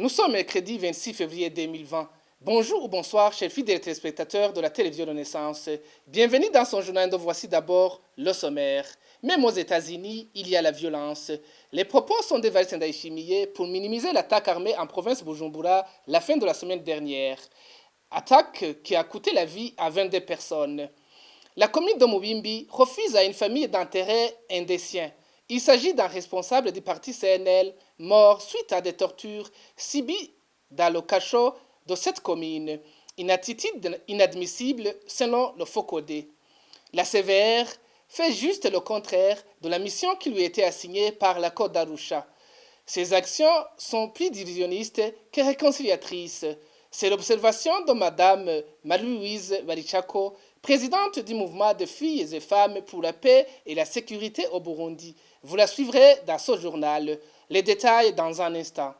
Nous sommes mercredi 26 février 2020. Bonjour ou bonsoir, chers fidèles téléspectateurs de la télévision Renaissance. Bienvenue dans son journal dont voici d'abord le sommaire. Même aux États-Unis, il y a la violence. Les propos sont d'Evariste Ndayishimiye pour minimiser l'attaque armée en province Bujumbura la fin de la semaine dernière. Attaque qui a coûté la vie à 22 personnes. La commune de Mubimbi refuse à une famille d'intérêt indécien. Il s'agit d'un responsable du parti CNL mort suite à des tortures subies dans le cachot de cette commune. Une attitude inadmissible selon le FOCODE. La CVR fait juste le contraire de la mission qui lui était assignée par l'accord d'Arusha. Ses actions sont plus divisionnistes que réconciliatrices. C'est l'observation de Mme Marie-Louise Barichako, présidente du mouvement de filles et femmes pour la paix et la sécurité au Burundi. Vous la suivrez dans ce journal. Les détails dans un instant.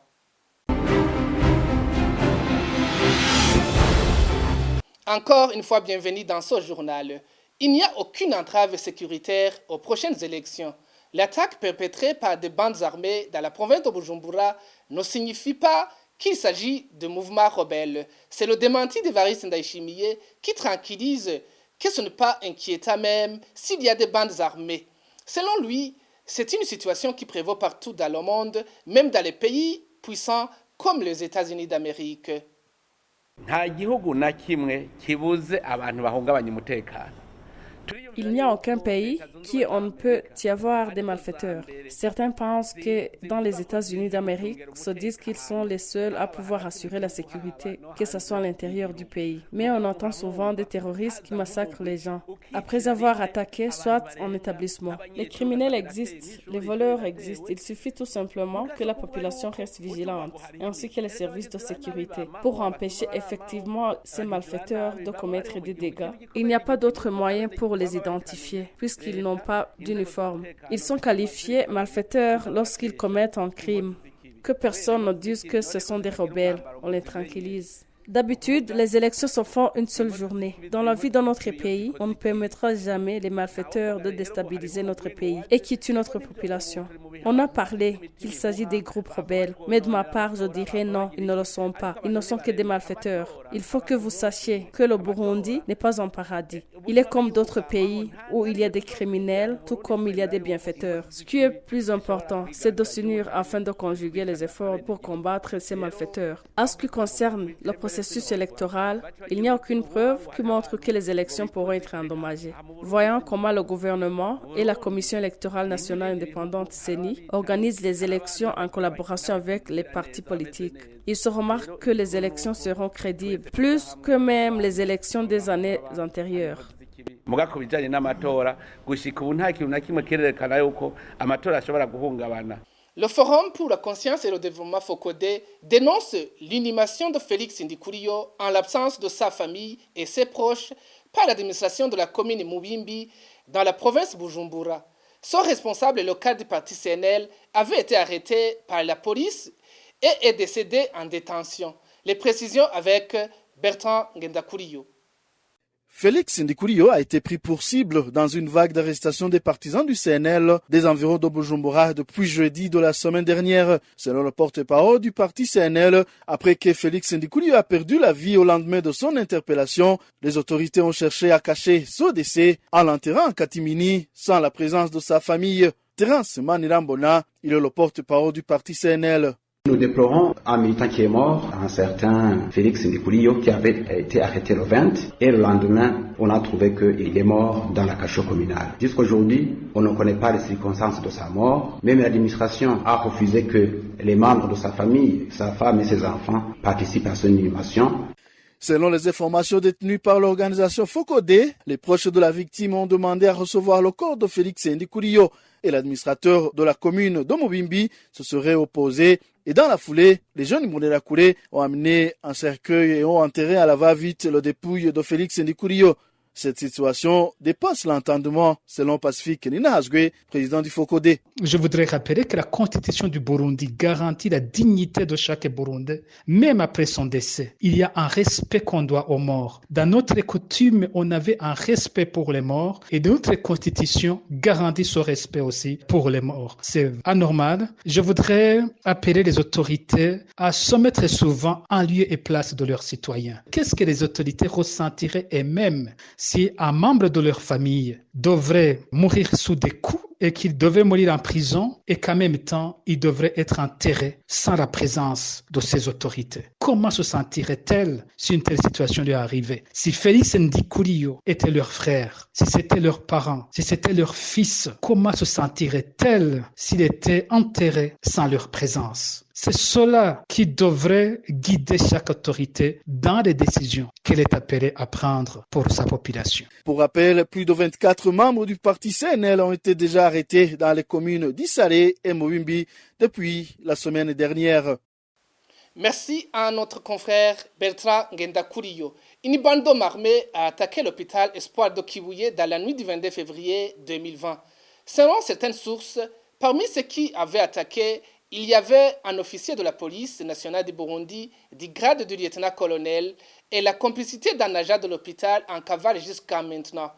Encore une fois, bienvenue dans ce journal. Il n'y a aucune entrave sécuritaire aux prochaines élections. L'attaque perpétrée par des bandes armées dans la province de Bujumbura ne signifie pas qu'il s'agit de mouvements rebelles. C'est le démenti d'Evariste Ndayishimiye qui tranquillise que ce n'est pas inquiétant même s'il y a des bandes armées. Selon lui, c'est une situation qui prévaut partout dans le monde, même dans les pays puissants comme les États-Unis d'Amérique. Il n'y a aucun pays qui on ne peut y avoir des malfaiteurs. Certains pensent que dans les États-Unis d'Amérique, se disent qu'ils sont les seuls à pouvoir assurer la sécurité, que ce soit à l'intérieur du pays. Mais on entend souvent des terroristes qui massacrent les gens, après avoir attaqué soit un établissement. Les criminels existent, les voleurs existent. Il suffit tout simplement que la population reste vigilante, ainsi que les services de sécurité, pour empêcher effectivement ces malfaiteurs de commettre des dégâts. Il n'y a pas d'autre moyen pour les identifier, puisqu'ils n'ont pas d'uniforme. Ils sont qualifiés malfaiteurs lorsqu'ils commettent un crime. Que personne ne dise que ce sont des rebelles, on les tranquillise. D'habitude, les élections se font une seule journée. Dans la vie de notre pays, on ne permettra jamais les malfaiteurs de déstabiliser notre pays et qui tuent notre population. On a parlé qu'il s'agit des groupes rebelles, mais de ma part, je dirais non, ils ne le sont pas. Ils ne sont que des malfaiteurs. Il faut que vous sachiez que le Burundi n'est pas un paradis. Il est comme d'autres pays où il y a des criminels, tout comme il y a des bienfaiteurs. Ce qui est plus important, c'est de s'unir afin de conjuguer les efforts pour combattre ces malfaiteurs. En ce qui concerne le processus électoral, il n'y a aucune preuve qui montre que les élections pourraient être endommagées. Voyons comment le gouvernement et la Commission électorale nationale indépendante CENI organisent les élections en collaboration avec les partis politiques. Il se remarque que les élections seront crédibles, plus que même les élections des années antérieures. Le Forum pour la conscience et le développement FOCODE dénonce l'inhumation de Félix Ndikuriyo en l'absence de sa famille et ses proches par l'administration de la commune Mubimbi dans la province Bujumbura. Son responsable local du parti CNL avait été arrêté par la police et est décédé en détention. Les précisions avec Bertrand Ngendakuriyo. Félix Ndikuriyo a été pris pour cible dans une vague d'arrestations des partisans du CNL des environs de Bujumbura depuis jeudi de la semaine dernière. Selon le porte-parole du parti CNL, après que Félix Ndikuriyo a perdu la vie au lendemain de son interpellation, les autorités ont cherché à cacher son décès en l'enterrant en catimini sans la présence de sa famille. Terence Manirambona, il est le porte-parole du parti CNL. Nous déplorons un militant qui est mort, un certain Félix Ndikuriyo, qui avait été arrêté le 20 et le lendemain, on a trouvé qu'il est mort dans la cachot communale. Jusqu'aujourd'hui, on ne connaît pas les circonstances de sa mort. Même l'administration a refusé que les membres de sa famille, sa femme et ses enfants participent à son inhumation. Selon les informations détenues par l'organisation FOCODE, les proches de la victime ont demandé à recevoir le corps de Félix Ndikuriyo et l'administrateur de la commune de Mubimbi se serait opposé. Et dans la foulée, les jeunes Imbonerakure ont amené un cercueil et ont enterré à la va-vite le dépouille de Félix Ndikuriyo. Cette situation dépasse l'entendement, selon Pacifique Ninahazgue, président du FOCODE. Je voudrais rappeler que la Constitution du Burundi garantit la dignité de chaque Burundais, même après son décès. Il y a un respect qu'on doit aux morts. Dans notre coutume, on avait un respect pour les morts et notre Constitution garantit ce respect aussi pour les morts. C'est anormal. Je voudrais appeler les autorités à se mettre souvent en lieu et place de leurs citoyens. Qu'est-ce que les autorités ressentiraient elles-mêmes si un membre de leur famille devrait mourir sous des coups et qu'il devait mourir en prison et qu'en même temps, il devrait être enterré sans la présence de ces autorités? Comment se sentirait-elle si une telle situation lui arrivait? Si Félix Ndikurio était leur frère, si c'était leurs parents, si c'était leur fils, comment se sentirait-elle s'il était enterré sans leur présence? C'est cela qui devrait guider chaque autorité dans les décisions qu'elle est appelée à prendre pour sa population. Pour rappel, plus de 24 membres du parti CNL ont été déjà arrêtés dans les communes d'Issaré et Mouimbi depuis la semaine dernière. Merci à notre confrère Bertrand Ngendakuriyo. Une bande d'hommes armés a attaqué l'hôpital Espoir de Kibuye dans la nuit du 22 février 2020. Selon certaines sources, parmi ceux qui avaient attaqué, il y avait un officier de la police nationale du Burundi du grade de lieutenant-colonel et la complicité d'un agent de l'hôpital en cavale jusqu'à maintenant.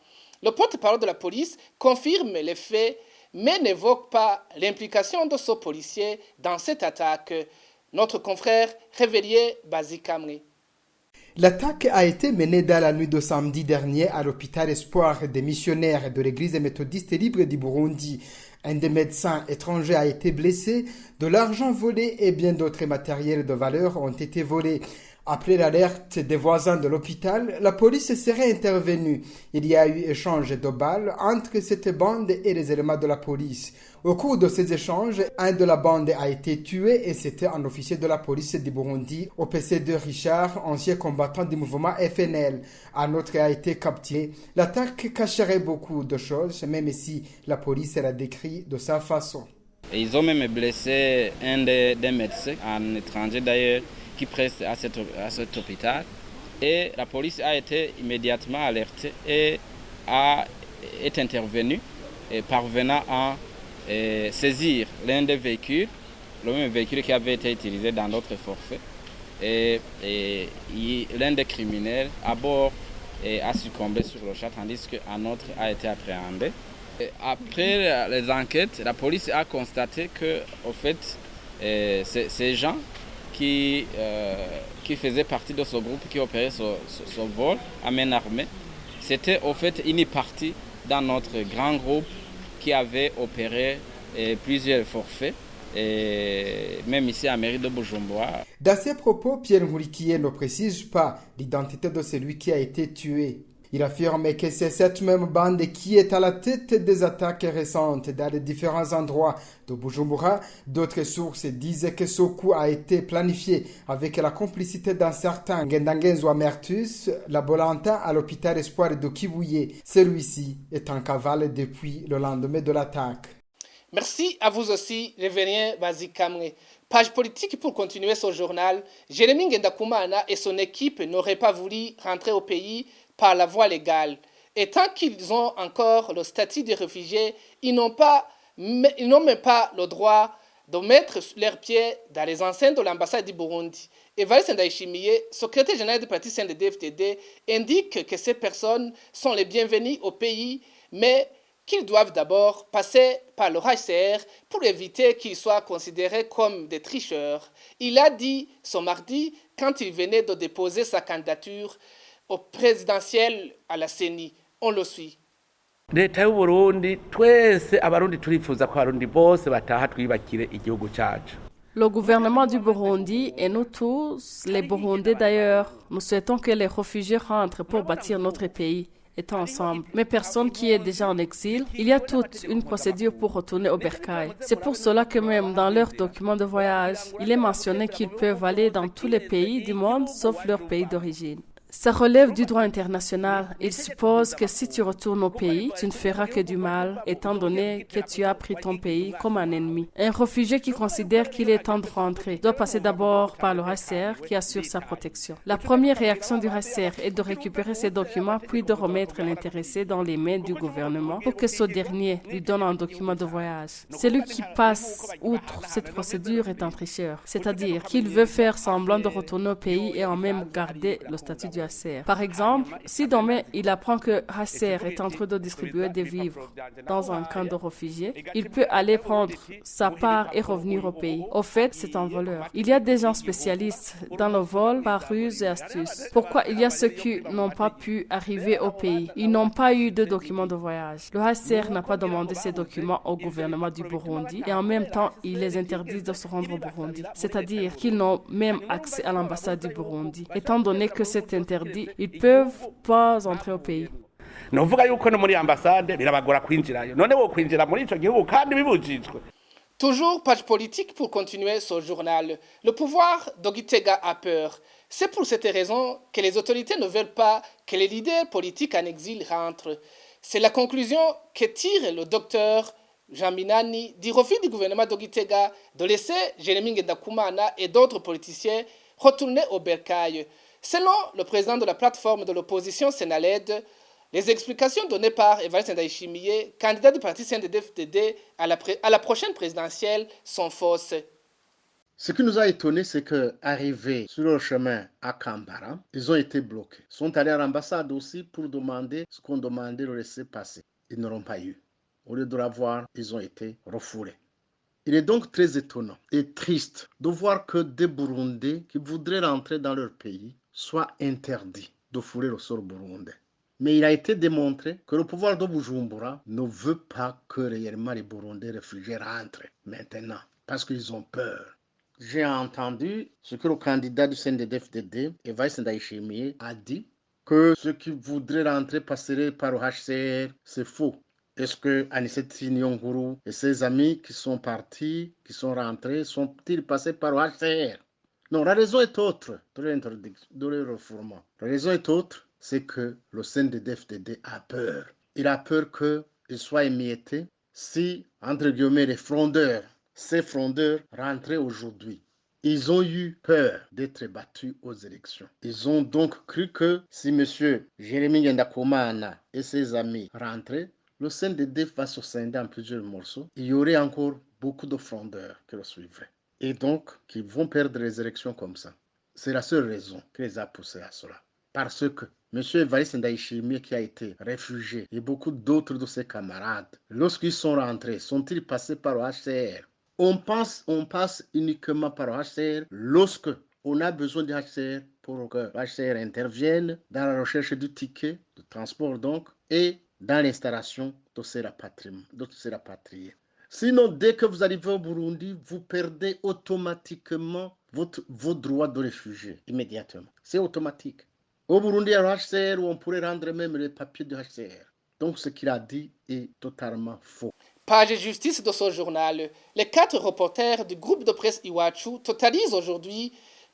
Le porte-parole de la police confirme les faits, mais n'évoque pas l'implication de ce policier dans cette attaque. Notre confrère Réveillé Bazikamri. L'attaque a été menée dans la nuit de samedi dernier à l'hôpital Espoir des missionnaires de l'église méthodiste libre du Burundi. Un des médecins étrangers a été blessé, de l'argent volé et bien d'autres matériels de valeur ont été volés. Après l'alerte des voisins de l'hôpital, la police serait intervenue. Il y a eu échange de balles entre cette bande et les éléments de la police. Au cours de ces échanges, un de la bande a été tué et c'était un officier de la police du Burundi, OPC2 Richard, ancien combattant du mouvement FNL. Un autre a été capturé. L'attaque cacherait beaucoup de choses, même si la police l'a décrit de sa façon. Ils ont même blessé un des médecins, un étranger d'ailleurs, qui preste à cet hôpital. Et la police a été immédiatement alertée et est intervenue, parvenant à saisir l'un des véhicules, le même véhicule qui avait été utilisé dans l'autre forfait. Et l'un des criminels à bord a succombé sur le champ, tandis qu'un autre a été appréhendé. Et après les enquêtes, la police a constaté que, au fait, ces gens qui faisaient partie de ce groupe qui opérait ce vol à main armée, c'était au fait une partie dans notre grand groupe qui avait opéré plusieurs forfaits, même ici à mairie de Bujumbura. Dans ses propos, Pierre Nkurikiye ne précise pas l'identité de celui qui a été tué. Il affirme que c'est cette même bande qui est à la tête des attaques récentes dans les différents endroits de Bujumbura. D'autres sources disent que ce coup a été planifié avec la complicité d'un certain Ngendangenzwa Mertus, laborantin à l'hôpital Espoir de Kibuye. Celui-ci est en cavale depuis le lendemain de l'attaque. Merci à vous aussi, Révérien Bazikamre. Page politique pour continuer ce journal. Jérémy Ngendakumana et son équipe n'auraient pas voulu rentrer au pays par la voie légale. Et tant qu'ils ont encore le statut de réfugiés, ils n'ont même pas le droit de mettre leurs pieds dans les enceintes de l'ambassade du Burundi. Evariste Ndayishimiye, secrétaire général du parti CNDD-FDD, indique que ces personnes sont les bienvenues au pays, mais qu'ils doivent d'abord passer par le HCR pour éviter qu'ils soient considérés comme des tricheurs. Il a dit ce mardi, quand il venait de déposer sa candidature au présidentiel à la CENI. On le suit. Leta y'u Burundi twese abarundi turifuza ko abarundi bose bataha twibakire igihugu cacu. Le gouvernement du Burundi et nous tous, les Burundais d'ailleurs, nous souhaitons que les réfugiés rentrent pour bâtir notre pays, étant ensemble. Mais personne qui est déjà en exil, il y a toute une procédure pour retourner au bercail. C'est pour cela que même dans leurs documents de voyage, il est mentionné qu'ils peuvent aller dans tous les pays du monde sauf leur pays d'origine. Ça relève du droit international. Il suppose que si tu retournes au pays, tu ne feras que du mal, étant donné que tu as pris ton pays comme un ennemi. Un réfugié qui considère qu'il est temps de rentrer doit passer d'abord par le HCR qui assure sa protection. La première réaction du HCR est de récupérer ses documents puis de remettre l'intéressé dans les mains du gouvernement pour que ce dernier lui donne un document de voyage. Celui qui passe outre cette procédure est un tricheur, c'est-à-dire qu'il veut faire semblant de retourner au pays et en même garder le statut du HCR. Par exemple, si demain il apprend que HCR est en train de distribuer des vivres dans un camp de réfugiés, il peut aller prendre sa part et revenir au pays. Au fait, c'est un voleur. Il y a des gens spécialistes dans le vol par ruse et astuce. Pourquoi il y a ceux qui n'ont pas pu arriver au pays? Ils n'ont pas eu de documents de voyage. Le HCR n'a pas demandé ces documents au gouvernement du Burundi et en même temps, il les interdit de se rendre au Burundi. C'est-à-dire qu'ils n'ont même accès à l'ambassade du Burundi. Étant donné que c'est interdit, ils ne peuvent pas entrer au pays. novuga yuko no muri ambassade birabagora kwinjirayo none wo kwinjira muri ico gihugu kandi bibujijwe. Toujours page politique pour continuer ce journal. Le pouvoir d'Ogitega a peur. C'est pour cette raison que les autorités ne veulent pas que les leaders politiques en exil rentrent. C'est la conclusion que tire le docteur Jean Minani du refus du gouvernement d'Ogitega de laisser Jérémy Ngendakumana et d'autres politiciens retourner au bercail. Selon le président de la plateforme de l'opposition Sénaled, les explications données par Evariste Ndayishimiye, candidat du parti CNDD-FDD à la prochaine présidentielle, sont fausses. Ce qui nous a étonné, c'est qu'arrivés sur le chemin à Kambara, ils ont été bloqués. Ils sont allés à l'ambassade aussi pour demander ce qu'on demandait de laisser passer. Ils n'auront pas eu. Au lieu de l'avoir, ils ont été refoulés. Il est donc très étonnant et triste de voir que des Burundais qui voudraient rentrer dans leur pays soient interdits de fouler le sol burundais. Mais il a été démontré que le pouvoir de Bujumbura ne veut pas que réellement les Burundais réfugiés rentrent maintenant, parce qu'ils ont peur. J'ai entendu ce que le candidat du CNDD-FDD, Evariste Ndayishimiye, a dit, que ceux qui voudraient rentrer passeraient par le HCR. C'est faux. Est-ce que Anicet Nyonguru et ses amis qui sont partis, qui sont rentrés, sont-ils passés par le HCR? Non, la raison est autre de leur refoulement. La raison est autre, c'est que le CNDD-FDD a peur. Il a peur qu'il soit émietté si, entre guillemets, les frondeurs, ces frondeurs rentraient aujourd'hui. Ils ont eu peur d'être battus aux élections. Ils ont donc cru que si M. Jérémy Ngendakumana et ses amis rentraient, le CNDD va se scinder en plusieurs morceaux. Il y aurait encore beaucoup de frondeurs qui le suivraient. Et donc, qui vont perdre les élections comme ça. C'est la seule raison qui les a poussés à cela. Parce que M. Evariste Ndayishimiye, qui a été réfugié, et beaucoup d'autres de ses camarades, lorsqu'ils sont rentrés, sont-ils passés par le HCR? On passe uniquement par le HCR lorsque on a besoin du HCR pour que le HCR intervienne dans la recherche du ticket de transport donc et dans l'installation de ces rapatriés. Sinon, dès que vous arrivez au Burundi, vous perdez automatiquement vos droits de réfugié immédiatement. C'est automatique. Au Burundi, il y a le HCR où on pourrait rendre même les papiers du HCR. Donc, ce qu'il a dit est totalement faux. Page justice de ce journal. Les 4 reporters du groupe de presse Iwachu totalisent aujourd'hui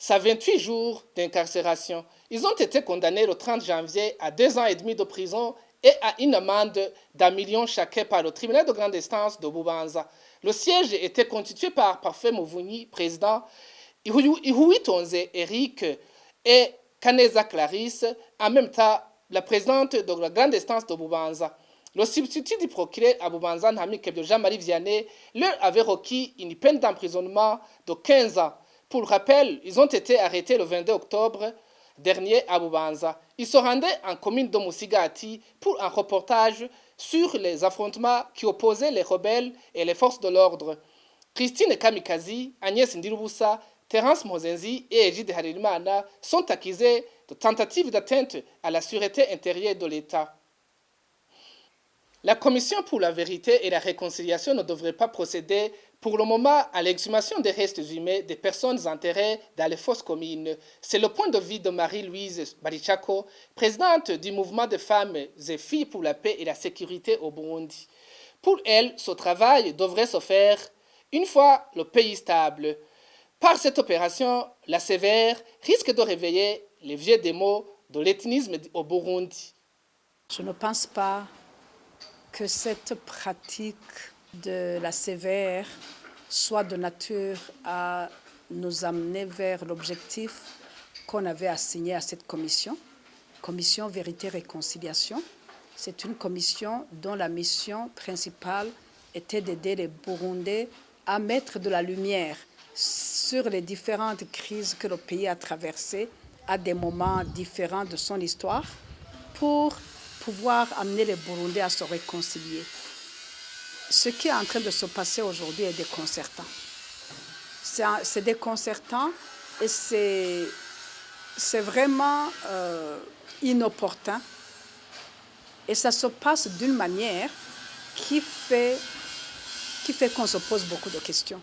28 jours d'incarcération. Ils ont été condamnés le 30 janvier à 2 ans et demi de prison et à une amende d'1 million chacun par le tribunal de grande instance de Bubanza. Le siège était constitué par Parfait Muvunyi, président, Ihuitonze Eric et Kaneza Clarisse, en même temps la présidente de la grande instance de Bubanza. Le substitut du procureur à Bubanza, Nhamikebyo Jean-Marie Vianney, leur avait requis une peine d'emprisonnement de 15 ans. Pour rappel, ils ont été arrêtés le 22 octobre dernier à Bubanza. Ils se rendaient en commune de Musigati pour un reportage sur les affrontements qui opposaient les rebelles et les forces de l'ordre. Christine Kamikazi, Agnès Ndirubusa, Terence Mozenzi et Egide Harerimana sont accusés de tentative d'atteinte à la sûreté intérieure de l'État. La Commission pour la vérité et la réconciliation ne devrait pas procéder pour le moment à l'exhumation des restes humains des personnes enterrées dans les fosses communes. C'est le point de vue de Marie-Louise Barichako, présidente du mouvement de femmes et filles pour la paix et la sécurité au Burundi. Pour elle, ce travail devrait se faire une fois le pays stable. Par cette opération, la sévère risque de réveiller les vieux démons de l'ethnisme au Burundi. Je ne pense pas que cette pratique de la CVR soit de nature à nous amener vers l'objectif qu'on avait assigné à cette commission Vérité et Réconciliation. C'est une commission dont la mission principale était d'aider les Burundais à mettre de la lumière sur les différentes crises que le pays a traversées à des moments différents de son histoire pour pouvoir amener les Burundais à se réconcilier. Ce qui est en train de se passer aujourd'hui est déconcertant. C'est déconcertant et c'est vraiment inopportun. Et ça se passe d'une manière qui fait qu'on se pose beaucoup de questions.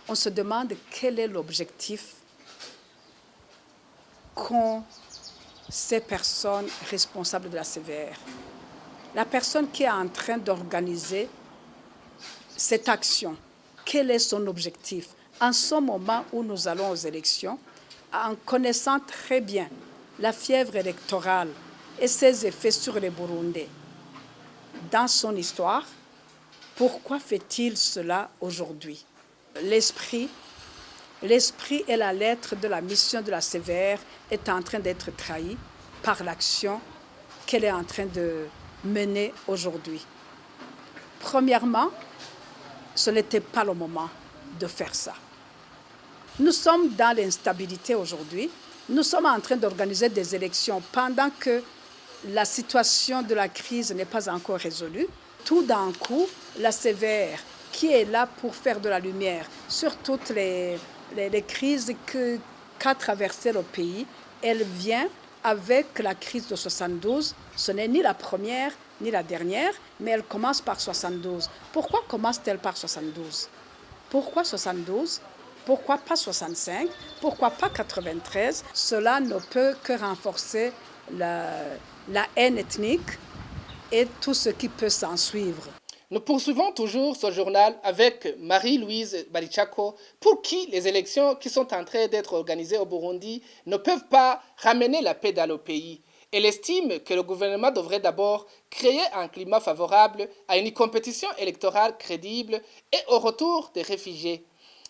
On se demande quel est l'objectif qu'ont ces personnes responsables de la CVR. La personne qui est en train d'organiser cette action, quel est son objectif? En ce moment où nous allons aux élections, en connaissant très bien la fièvre électorale et ses effets sur les Burundais dans son histoire, pourquoi fait-il cela aujourd'hui? L'esprit et la lettre de la mission de la CVR est en train d'être trahi par l'action qu'elle est en train de mener aujourd'hui. Premièrement, ce n'était pas le moment de faire ça. Nous sommes dans l'instabilité aujourd'hui. Nous sommes en train d'organiser des élections pendant que la situation de la crise n'est pas encore résolue. Tout d'un coup, la CVR, qui est là pour faire de la lumière sur toutes les crises qu'a traversé le pays, elle vient avec la crise de 72. Ce n'est ni la première ni la dernière, mais elle commence par 72. Pourquoi commence-t-elle par 72? Pourquoi 72? Pourquoi pas 65? Pourquoi pas 93? Cela ne peut que renforcer la haine ethnique et tout ce qui peut s'en suivre. Nous poursuivons toujours ce journal avec Marie-Louise Barichako, pour qui les élections qui sont en train d'être organisées au Burundi ne peuvent pas ramener la paix dans le pays. Elle estime que le gouvernement devrait d'abord créer un climat favorable à une compétition électorale crédible et au retour des réfugiés.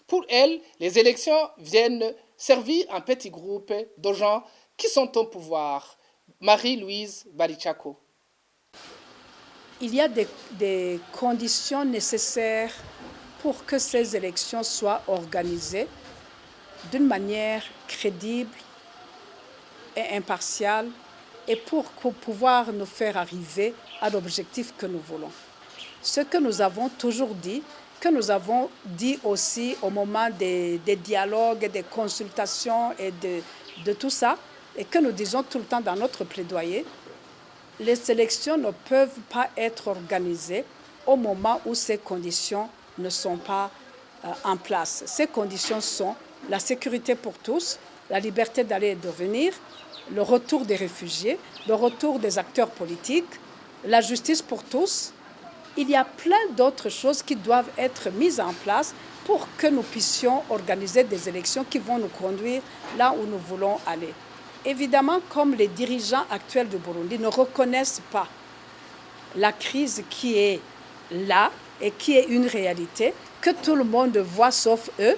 Pour elle, les élections viennent servir un petit groupe de gens qui sont au pouvoir. Marie-Louise Barichako. Il y a des conditions nécessaires pour que ces élections soient organisées d'une manière crédible et impartiale et pour pouvoir nous faire arriver à l'objectif que nous voulons. Ce que nous avons toujours dit, que nous avons dit aussi au moment des dialogues, des consultations et de tout ça, et que nous disons tout le temps dans notre plaidoyer, les élections ne peuvent pas être organisées au moment où ces conditions ne sont pas en place. Ces conditions sont la sécurité pour tous, la liberté d'aller et de venir, le retour des réfugiés, le retour des acteurs politiques, la justice pour tous. Il y a plein d'autres choses qui doivent être mises en place pour que nous puissions organiser des élections qui vont nous conduire là où nous voulons aller. Évidemment, comme les dirigeants actuels du Burundi ne reconnaissent pas la crise qui est là et qui est une réalité, que tout le monde voit sauf eux,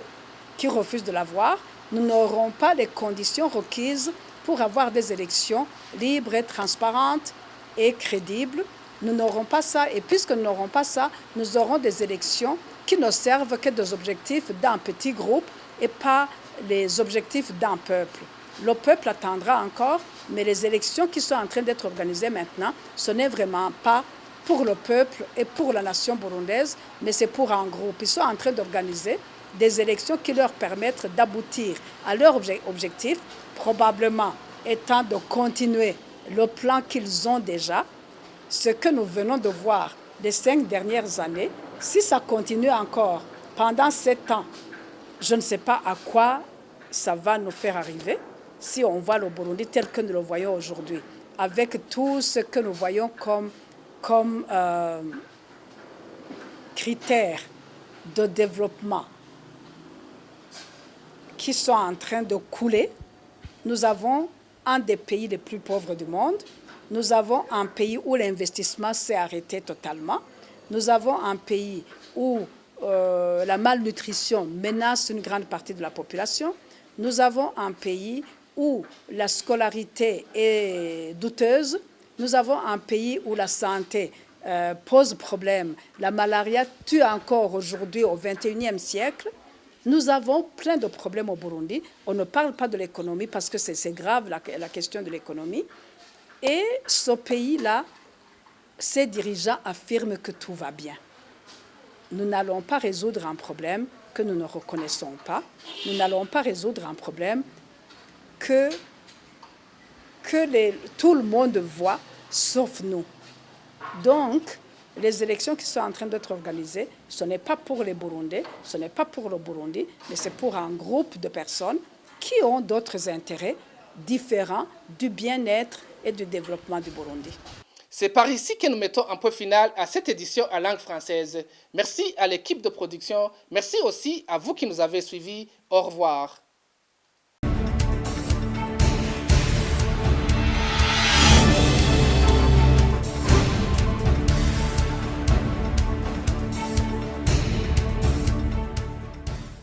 qui refusent de la voir, nous n'aurons pas les conditions requises pour avoir des élections libres et transparentes et crédibles. Nous n'aurons pas ça, et puisque nous n'aurons pas ça, nous aurons des élections qui ne servent que des objectifs d'un petit groupe et pas les objectifs d'un peuple. Le peuple attendra encore, mais les élections qui sont en train d'être organisées maintenant, ce n'est vraiment pas pour le peuple et pour la nation burundaise, mais c'est pour un groupe. Ils sont en train d'organiser des élections qui leur permettent d'aboutir à leur objectif, probablement étant de continuer le plan qu'ils ont déjà. Ce que nous venons de voir les 5 dernières années, si ça continue encore pendant 7 ans, je ne sais pas à quoi ça va nous faire arriver si on voit le Burundi tel que nous le voyons aujourd'hui, avec tout ce que nous voyons comme critères de développement qui sont en train de couler. Nous avons un des pays les plus pauvres du monde. Nous avons un pays où l'investissement s'est arrêté totalement. Nous avons un pays où la malnutrition menace une grande partie de la population. Nous avons un pays où la scolarité est douteuse. Nous avons un pays où la santé pose problème. La malaria tue encore aujourd'hui au XXIe siècle. Nous avons plein de problèmes au Burundi. On ne parle pas de l'économie parce que c'est grave la question de l'économie. Et ce pays-là, ses dirigeants affirment que tout va bien. Nous n'allons pas résoudre un problème que nous ne reconnaissons pas. Nous n'allons pas résoudre un problème que tout le monde voit, sauf nous. Donc, les élections qui sont en train d'être organisées, ce n'est pas pour les Burundais, ce n'est pas pour le Burundi, mais c'est pour un groupe de personnes qui ont d'autres intérêts différents du bien-être et du développement du Burundi. C'est par ici que nous mettons un point final à cette édition en langue française. Merci à l'équipe de production. Merci aussi à vous qui nous avez suivis. Au revoir.